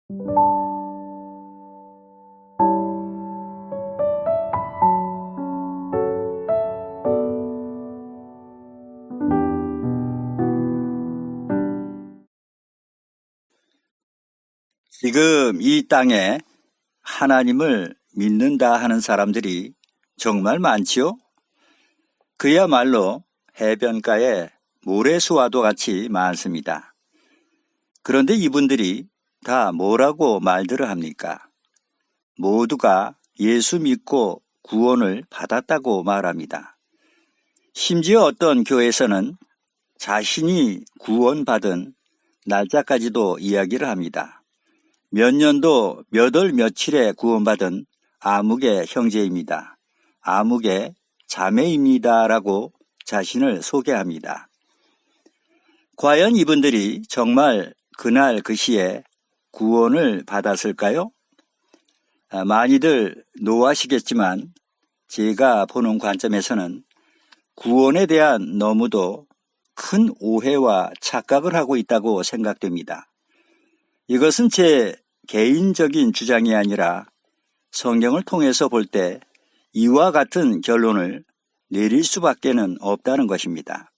지금 이 땅에 하나님을 믿는다 하는 사람들이 정말 많지요? 그야말로 해변가에 모래수와도 같이 많습니다. 그런데 이분들이 다 뭐라고 말들을 합니까? 모두가 예수 믿고 구원을 받았다고 말합니다. 심지어 어떤 교회에서는 자신이 구원받은 날짜까지도 이야기를 합니다. 몇 년도 몇 월 며칠에 구원받은 아무개 형제입니다. 아무개 자매입니다. 라고 자신을 소개합니다. 과연 이분들이 정말 그날 그 시에 구원을 받았을까요? 많이들 노하시겠지만 제가 보는 관점에서는 구원에 대한 너무도 큰 오해와 착각을 하고 있다고 생각됩니다. 이것은 제 개인적인 주장이 아니라 성경을 통해서 볼 때 이와 같은 결론을 내릴 수밖에는 없다는 것입니다.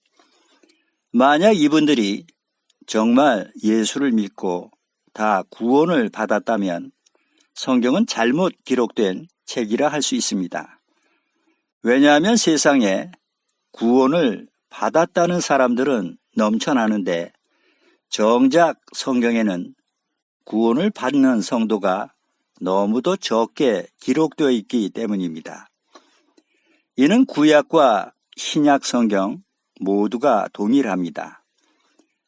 만약 이분들이 정말 예수를 믿고 다 구원을 받았다면 성경은 잘못 기록된 책이라 할 수 있습니다. 왜냐하면 세상에 구원을 받았다는 사람들은 넘쳐나는데 정작 성경에는 구원을 받는 성도가 너무도 적게 기록되어 있기 때문입니다. 이는 구약과 신약 성경 모두가 동일합니다.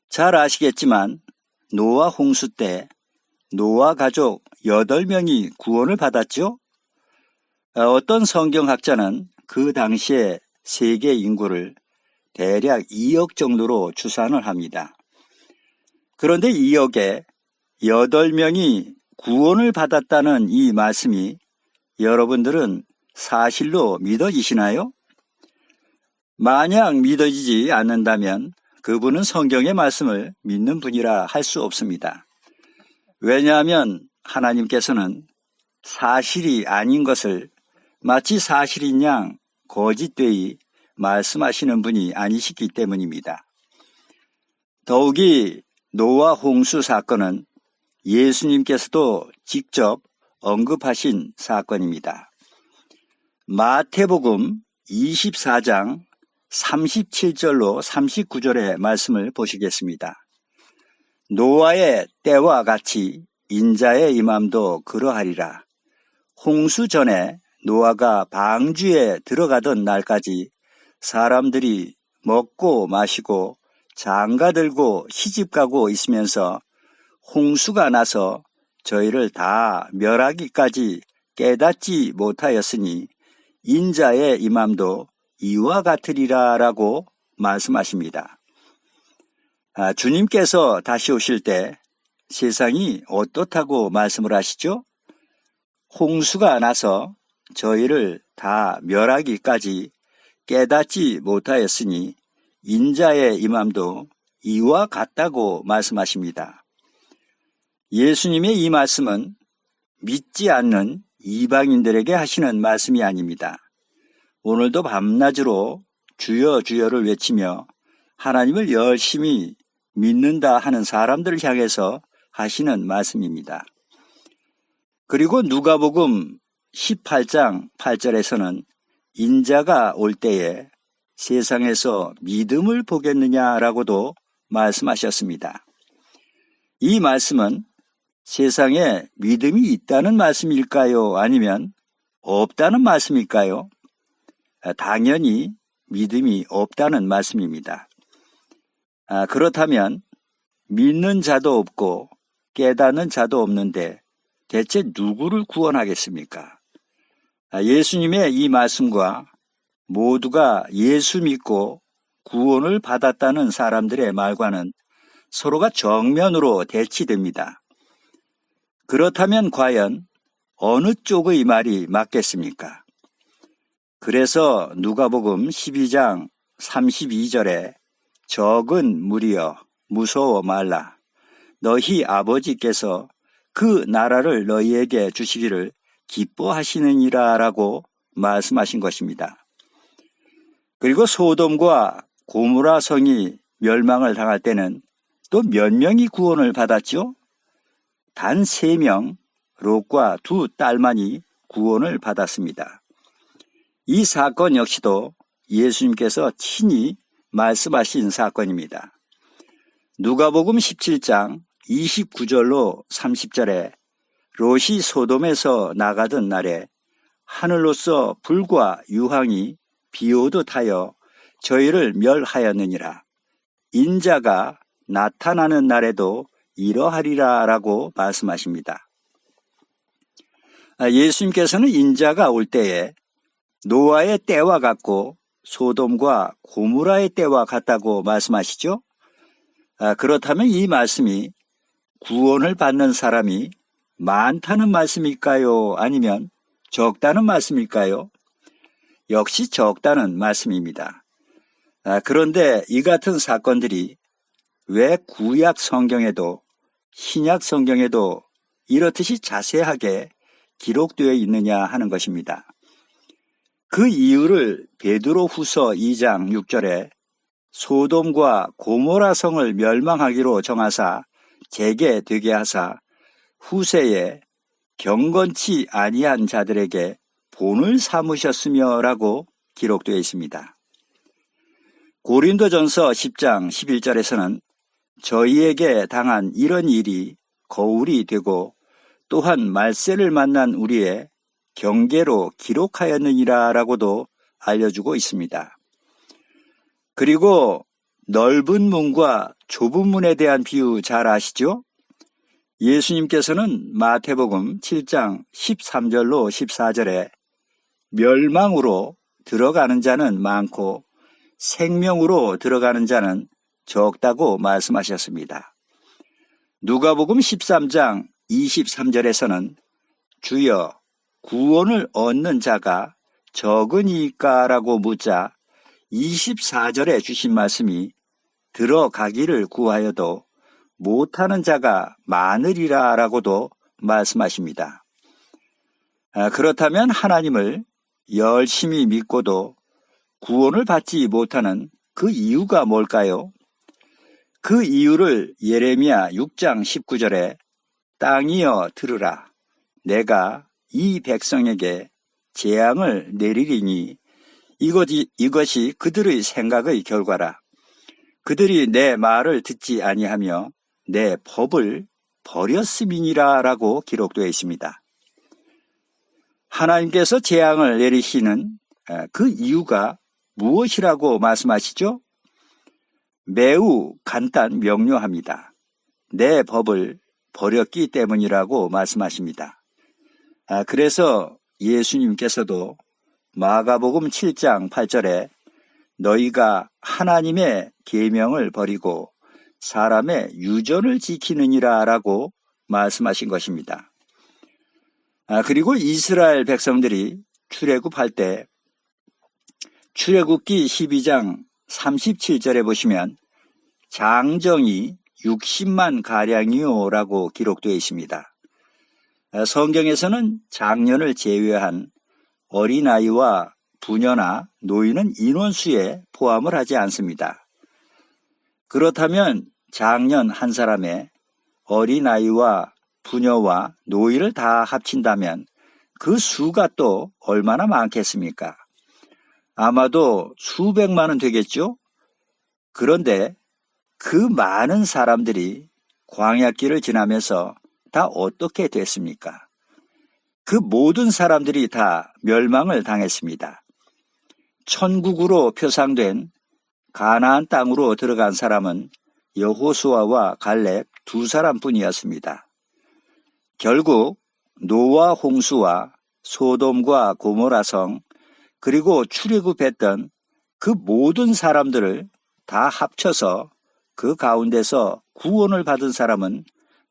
잘 아시겠지만 노아 홍수 때 노아 가족 8명이 구원을 받았죠? 어떤 성경학자는 그 당시에 세계 인구를 대략 2억 정도로 추산을 합니다. 그런데 2억에 8명이 구원을 받았다는 이 말씀이 여러분들은 사실로 믿어지시나요? 만약 믿어지지 않는다면 그분은 성경의 말씀을 믿는 분이라 할 수 없습니다. 왜냐하면 하나님께서는 사실이 아닌 것을 마치 사실인 양 거짓되이 말씀하시는 분이 아니시기 때문입니다. 더욱이 노아 홍수 사건은 예수님께서도 직접 언급하신 사건입니다. 마태복음 24장 37절로 39절의 말씀을 보시겠습니다. 노아의 때와 같이 인자의 임함도 그러하리라. 홍수 전에 노아가 방주에 들어가던 날까지 사람들이 먹고 마시고 장가들고 시집가고 있으면서 홍수가 나서 저희를 다 멸하기까지 깨닫지 못하였으니 인자의 임함도 이와 같으리라 라고 말씀하십니다. 주님께서 다시 오실 때 세상이 어떻다고 말씀을 하시죠? 홍수가 나서 저희를 다 멸하기까지 깨닫지 못하였으니 인자의 임함도 이와 같다고 말씀하십니다. 예수님의 이 말씀은 믿지 않는 이방인들에게 하시는 말씀이 아닙니다. 오늘도 밤낮으로 주여 주여를 외치며 하나님을 열심히 믿는다 하는 사람들을 향해서 하시는 말씀입니다. 그리고 누가복음 18장 8절에서는 인자가 올 때에 세상에서 믿음을 보겠느냐라고도 말씀하셨습니다. 이 말씀은 세상에 믿음이 있다는 말씀일까요? 아니면 없다는 말씀일까요? 당연히 믿음이 없다는 말씀입니다. 그렇다면 믿는 자도 없고 깨닫는 자도 없는데 대체 누구를 구원하겠습니까? 예수님의 이 말씀과 모두가 예수 믿고 구원을 받았다는 사람들의 말과는 서로가 정면으로 대치됩니다. 그렇다면 과연 어느 쪽의 말이 맞겠습니까? 그래서 누가복음 12장 32절에 적은 무리여 무서워 말라. 너희 아버지께서 그 나라를 너희에게 주시기를 기뻐하시느니라 라고 말씀하신 것입니다. 그리고 소돔과 고모라 성이 멸망을 당할 때는 또 몇 명이 구원을 받았죠? 단 3명, 롯과 2 딸만이 구원을 받았습니다. 이 사건 역시도 예수님께서 친히 말씀하신 사건입니다. 누가복음 17장 29절로 30절에 롯이 소돔에서 나가던 날에 하늘로서 불과 유황이 비오듯 하여 저희를 멸하였느니라. 인자가 나타나는 날에도 이러하리라 라고 말씀하십니다. 예수님께서는 인자가 올 때에 노아의 때와 같고 소돔과 고모라의 때와 같다고 말씀하시죠? 그렇다면 이 말씀이 구원을 받는 사람이 많다는 말씀일까요? 아니면 적다는 말씀일까요? 역시 적다는 말씀입니다. 그런데 이 같은 사건들이 왜 구약 성경에도 신약 성경에도 이렇듯이 자세하게 기록되어 있느냐 하는 것입니다. 그 이유를 베드로후서 2장 6절에 소돔과 고모라 성을 멸망하기로 정하사 재게 되게 하사 후세에 경건치 아니한 자들에게 본을 삼으셨으며 라고 기록되어 있습니다. 고린도전서 10장 11절에서는 저희에게 당한 이런 일이 거울이 되고 또한 말세를 만난 우리의 경계로 기록하였느니라 라고도 알려주고 있습니다. 그리고 넓은 문과 좁은 문에 대한 비유 잘 아시죠? 예수님께서는 마태복음 7장 13절로 14절에 멸망으로 들어가는 자는 많고 생명으로 들어가는 자는 적다고 말씀하셨습니다. 누가복음 13장 23절에서는 주여 구원을 얻는 자가 적으니까 라고 묻자 24절에 주신 말씀이 들어가기를 구하여도 못하는 자가 많으리라 라고도 말씀하십니다. 그렇다면 하나님을 열심히 믿고도 구원을 받지 못하는 그 이유가 뭘까요? 그 이유를 예레미야 6장 19절에 땅이여 들으라. 내가 이 백성에게 재앙을 내리리니 이것이 그들의 생각의 결과라. 그들이 내 말을 듣지 아니하며 내 법을 버렸음이니라 라고 기록되어 있습니다. 하나님께서 재앙을 내리시는 그 이유가 무엇이라고 말씀하시죠? 매우 명료합니다. 내 법을 버렸기 때문이라고 말씀하십니다. 그래서 예수님께서도 마가복음 7장 8절에 너희가 하나님의 계명을 버리고 사람의 유전을 지키느니라 라고 말씀하신 것입니다. 그리고 이스라엘 백성들이 출애굽할 때 출애굽기 12장 37절에 보시면 장정이 60만 가량이요 라고 기록되어 있습니다. 성경에서는 장년을 제외한 어린아이와 부녀나 노인은 인원수에 포함을 하지 않습니다. 그렇다면 장년 한 사람의 어린아이와 부녀와 노인을 다 합친다면 그 수가 또 얼마나 많겠습니까? 아마도 수백만은 되겠죠? 그런데 그 많은 사람들이 광야길을 지나면서 다 어떻게 됐습니까? 그 모든 사람들이 다 멸망을 당했습니다. 천국으로 표상된 가나안 땅으로 들어간 사람은 여호수아와 갈렙 2사람뿐이었습니다. 결국 노아 홍수와 소돔과 고모라 성 그리고 출애굽했던 그 모든 사람들을 다 합쳐서 그 가운데서 구원을 받은 사람은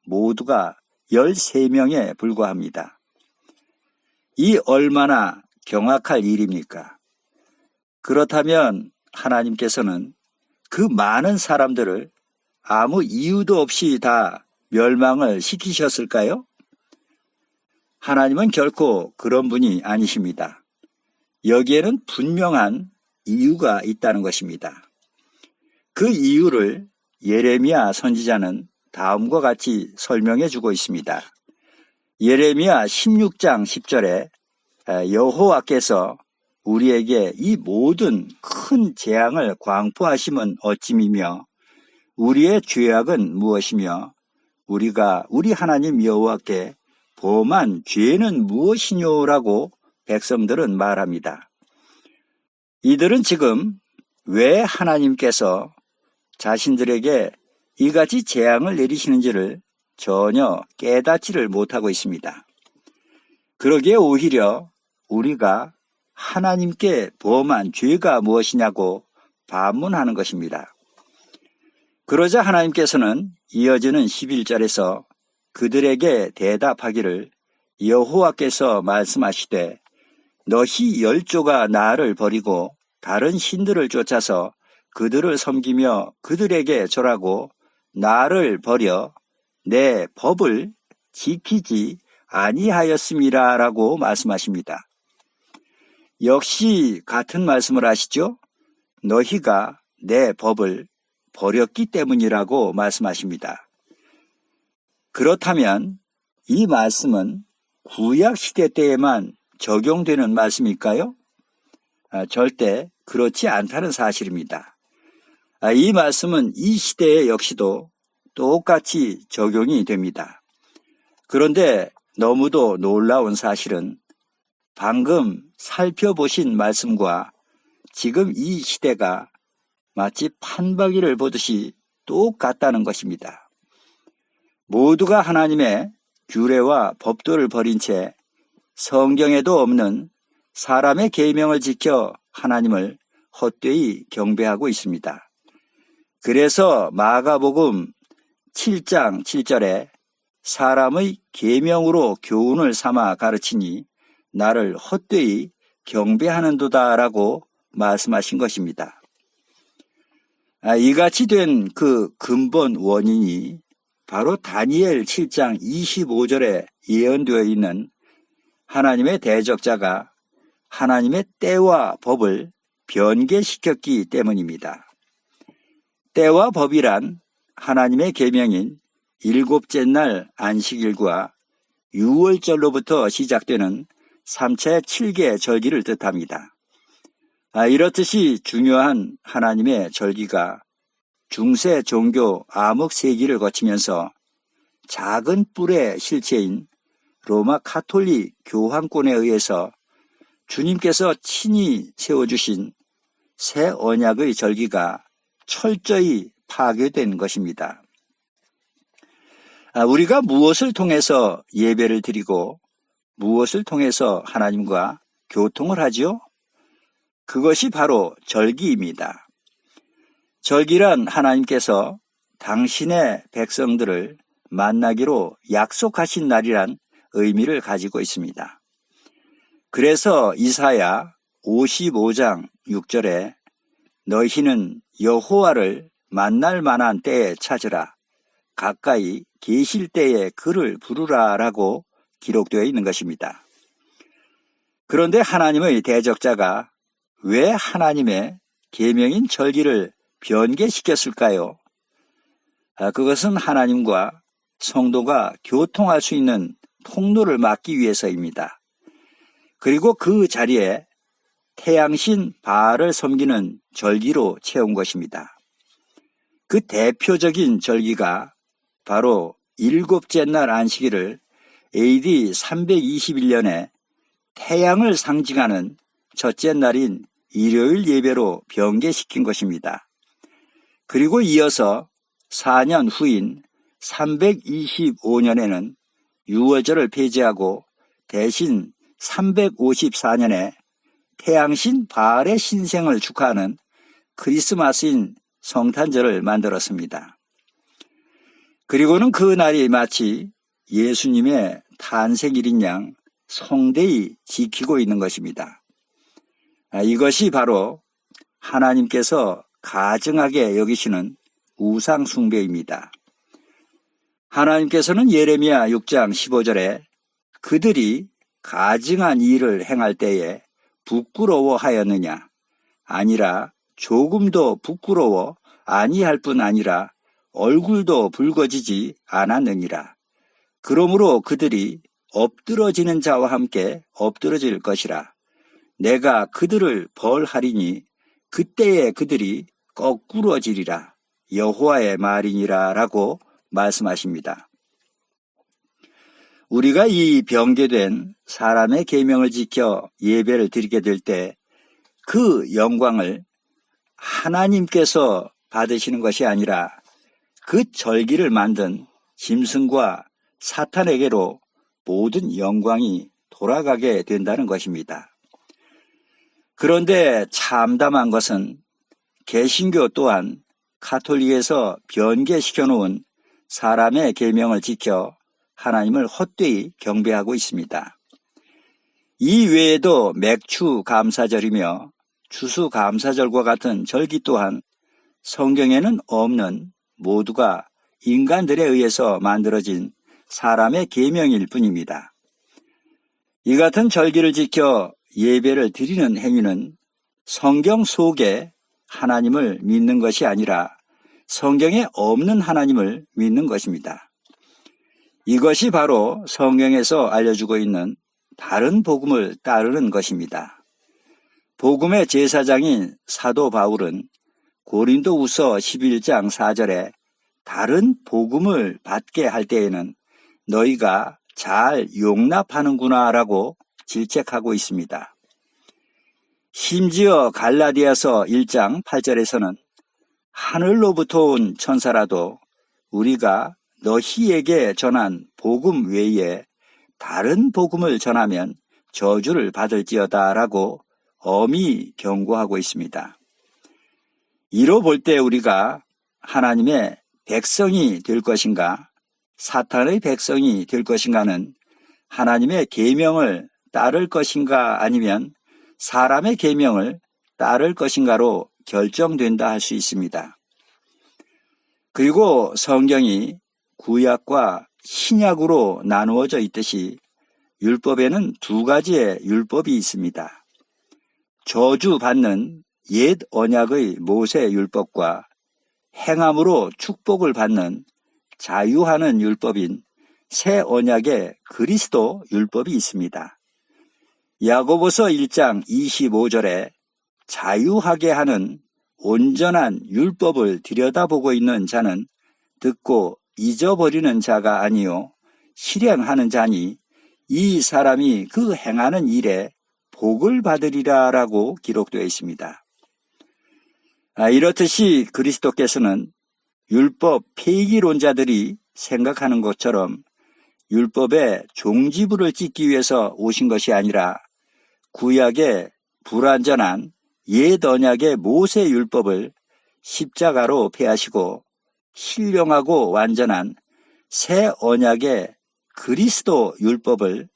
모두가 13명에 불과합니다. 이 얼마나 경악할 일입니까? 그렇다면 하나님께서는 그 많은 사람들을 아무 이유도 없이 다 멸망을 시키셨을까요? 하나님은 결코 그런 분이 아니십니다. 여기에는 분명한 이유가 있다는 것입니다. 그 이유를 예레미야 선지자는 다음과 같이 설명해 주고 있습니다. 예레미야 16장 10절에 여호와께서 우리에게 이 모든 큰 재앙을 광포하심은 어찌미며 우리의 죄악은 무엇이며 우리가 우리 하나님 여호와께 범한 죄는 무엇이뇨라고 백성들은 말합니다. 이들은 지금 왜 하나님께서 자신들에게 이같이 재앙을 내리시는지를 전혀 깨닫지를 못하고 있습니다. 그러기에 오히려 우리가 하나님께 범한 죄가 무엇이냐고 반문하는 것입니다. 그러자 하나님께서는 이어지는 11절에서 그들에게 대답하기를 여호와께서 말씀하시되 너희 열조가 나를 버리고 다른 신들을 쫓아서 그들을 섬기며 그들에게 절하고 나를 버려 내 법을 지키지 아니하였음이라라고 말씀하십니다. 역시 같은 말씀을 하시죠. 너희가 내 법을 버렸기 때문이라고 말씀하십니다. 그렇다면 이 말씀은 구약 시대 때에만 적용되는 말씀일까요? 절대 그렇지 않다는 사실입니다. 이 말씀은 이 시대에 역시도 똑같이 적용이 됩니다. 그런데 너무도 놀라운 사실은 방금 살펴보신 말씀과 지금 이 시대가 마치 판박이를 보듯이 똑같다는 것입니다. 모두가 하나님의 규례와 법도를 버린 채 성경에도 없는 사람의 계명을 지켜 하나님을 헛되이 경배하고 있습니다. 그래서 마가복음 7장 7절에 사람의 계명으로 교훈을 삼아 가르치니 나를 헛되이 경배하는도다라고 말씀하신 것입니다. 이같이 된 그 근본 원인이 바로 다니엘 7장 25절에 예언되어 있는 하나님의 대적자가 하나님의 때와 법을 변개시켰기 때문입니다. 때와 법이란 하나님의 계명인 일곱째 날 안식일과 유월절로부터 시작되는 3차의 7개 절기를 뜻합니다. 이렇듯이 중요한 하나님의 절기가 중세 종교 암흑세기를 거치면서 작은 뿔의 실체인 로마 카톨릭 교황권에 의해서 주님께서 친히 세워주신 새 언약의 절기가 철저히 파괴된 것입니다. 우리가 무엇을 통해서 예배를 드리고 무엇을 통해서 하나님과 교통을 하지요? 그것이 바로 절기입니다. 절기란 하나님께서 당신의 백성들을 만나기로 약속하신 날이란 의미를 가지고 있습니다. 그래서 이사야 55장 6절에 너희는 여호와를 만날 만한 때에 찾으라 가까이 계실 때에 그를 부르라 라고 기록되어 있는 것입니다. 그런데 하나님의 대적자가 왜 하나님의 계명인 절기를 변개시켰을까요? 그것은 하나님과 성도가 교통할 수 있는 통로를 막기 위해서입니다. 그리고 그 자리에 태양신 바알을 섬기는 절기로 채운 것입니다. 그 대표적인 절기가 바로 일곱째 날 안식일을 AD 321년에 태양을 상징하는 첫째 날인 일요일 예배로 변개시킨 것입니다. 그리고 이어서 4년 후인 325년에는 유월절을 폐지하고 대신 354년에 태양신 바알의 신생을 축하하는 크리스마스인 성탄절을 만들었습니다. 그리고는 그 날이 마치 예수님의 탄생일인 양 성대히 지키고 있는 것입니다. 이것이 바로 하나님께서 가증하게 여기시는 우상 숭배입니다. 하나님께서는 예레미야 6장 15절에 그들이 가증한 일을 행할 때에 부끄러워하였느냐? 아니라 조금도 부끄러워 아니할 뿐 아니라 얼굴도 붉어지지 않았느니라. 그러므로 그들이 엎드러지는 자와 함께 엎드러질 것이라. 내가 그들을 벌하리니 그때에 그들이 거꾸러지리라. 여호와의 말이니라 라고 말씀하십니다. 우리가 이 병개된 사람의 계명을 지켜 예배를 드리게 될 때 그 영광을 하나님께서 받으시는 것이 아니라 그 절기를 만든 짐승과 사탄에게로 모든 영광이 돌아가게 된다는 것입니다. 그런데 참담한 것은 개신교 또한 가톨릭에서 변개시켜 놓은 사람의 계명을 지켜 하나님을 헛되이 경배하고 있습니다. 이 외에도 맥추 감사절이며 추수 감사절과 같은 절기 또한 성경에는 없는 모두가 인간들에 의해서 만들어진 사람의 계명일 뿐입니다. 이 같은 절기를 지켜 예배를 드리는 행위는 성경 속에 하나님을 믿는 것이 아니라 성경에 없는 하나님을 믿는 것입니다. 이것이 바로 성경에서 알려주고 있는 다른 복음을 따르는 것입니다. 복음의 제사장인 사도 바울은 고린도후서 11장 4절에 다른 복음을 받게 할 때에는 너희가 잘 용납하는구나 라고 질책하고 있습니다. 심지어 갈라디아서 1장 8절에서는 하늘로부터 온 천사라도 우리가 너희에게 전한 복음 외에 다른 복음을 전하면 저주를 받을지어다 라고 엄히 경고하고 있습니다. 이로 볼 때 우리가 하나님의 백성이 될 것인가 사탄의 백성이 될 것인가는 하나님의 계명을 따를 것인가 아니면 사람의 계명을 따를 것인가로 결정된다 할 수 있습니다. 그리고 성경이 구약과 신약으로 나누어져 있듯이 율법에는 두 가지의 율법이 있습니다. 저주받는 옛 언약의 모세 율법과 행함으로 축복을 받는 자유하는 율법인 새 언약의 그리스도 율법이 있습니다. 야고보서 1장 25절에 자유하게 하는 온전한 율법을 들여다보고 있는 자는 듣고 잊어버리는 자가 아니요 실행하는 자니 이 사람이 그 행하는 일에 복을 받으리라 라고 기록되어 있습니다. 이렇듯이 그리스도께서는 율법 폐기론자들이 생각하는 것처럼 율법의 종지부를 찍기 위해서 오신 것이 아니라 구약의 불완전한 옛 언약의 모세 율법을 십자가로 폐하시고 신령하고 완전한 새 언약의 그리스도 율법을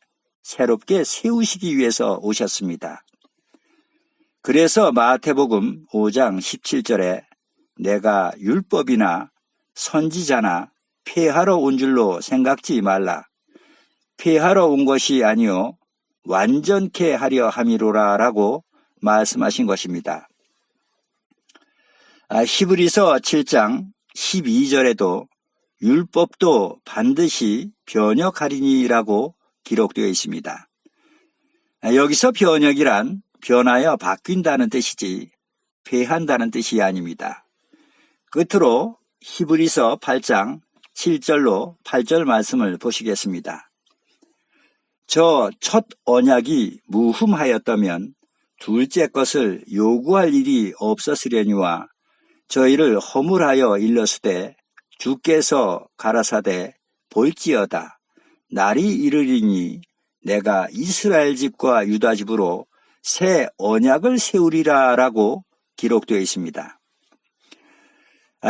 새롭게 세우시기 위해서 오셨습니다. 그래서 마태복음 5장 17절에 내가 율법이나 선지자나 폐하러 온 줄로 생각지 말라. 폐하러 온 것이 아니요 완전케 하려 함이로라 라고 말씀하신 것입니다. 히브리서 7장 12절에도 율법도 반드시 변역하리니라고 기록되어 있습니다. 여기서 변역이란 변하여 바뀐다는 뜻이지 폐한다는 뜻이 아닙니다. 끝으로 히브리서 8장 7절로 8절 말씀을 보시겠습니다. 저 첫 언약이 무흠하였다면 둘째 것을 요구할 일이 없었으려니와 저희를 허물하여 일렀으되 주께서 가라사대 볼지어다 날이 이르리니 내가 이스라엘 집과 유다 집으로 새 언약을 세우리라 라고 기록되어 있습니다.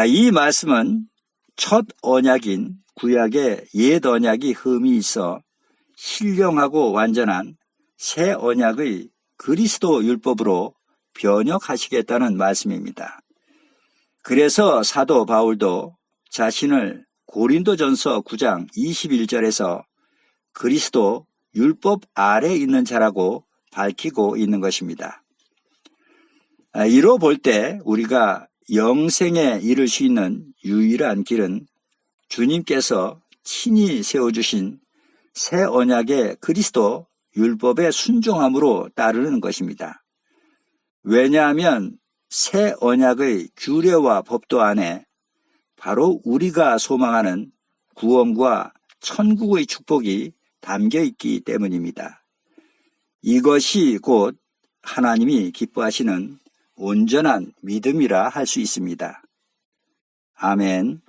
이 말씀은 첫 언약인 구약의 옛 언약이 흠이 있어 신령하고 완전한 새 언약의 그리스도 율법으로 변역하시겠다는 말씀입니다. 그래서 사도 바울도 자신을 고린도전서 9장 21절에서 그리스도 율법 아래 있는 자라고 밝히고 있는 것입니다. 이로 볼 때 우리가 영생에 이를 수 있는 유일한 길은 주님께서 친히 세워주신 새 언약의 그리스도 율법에 순종함으로 따르는 것입니다. 왜냐하면 새 언약의 규례와 법도 안에 바로 우리가 소망하는 구원과 천국의 축복이 담겨 있기 때문입니다. 이것이 곧 하나님이 기뻐하시는 온전한 믿음이라 할 수 있습니다. 아멘.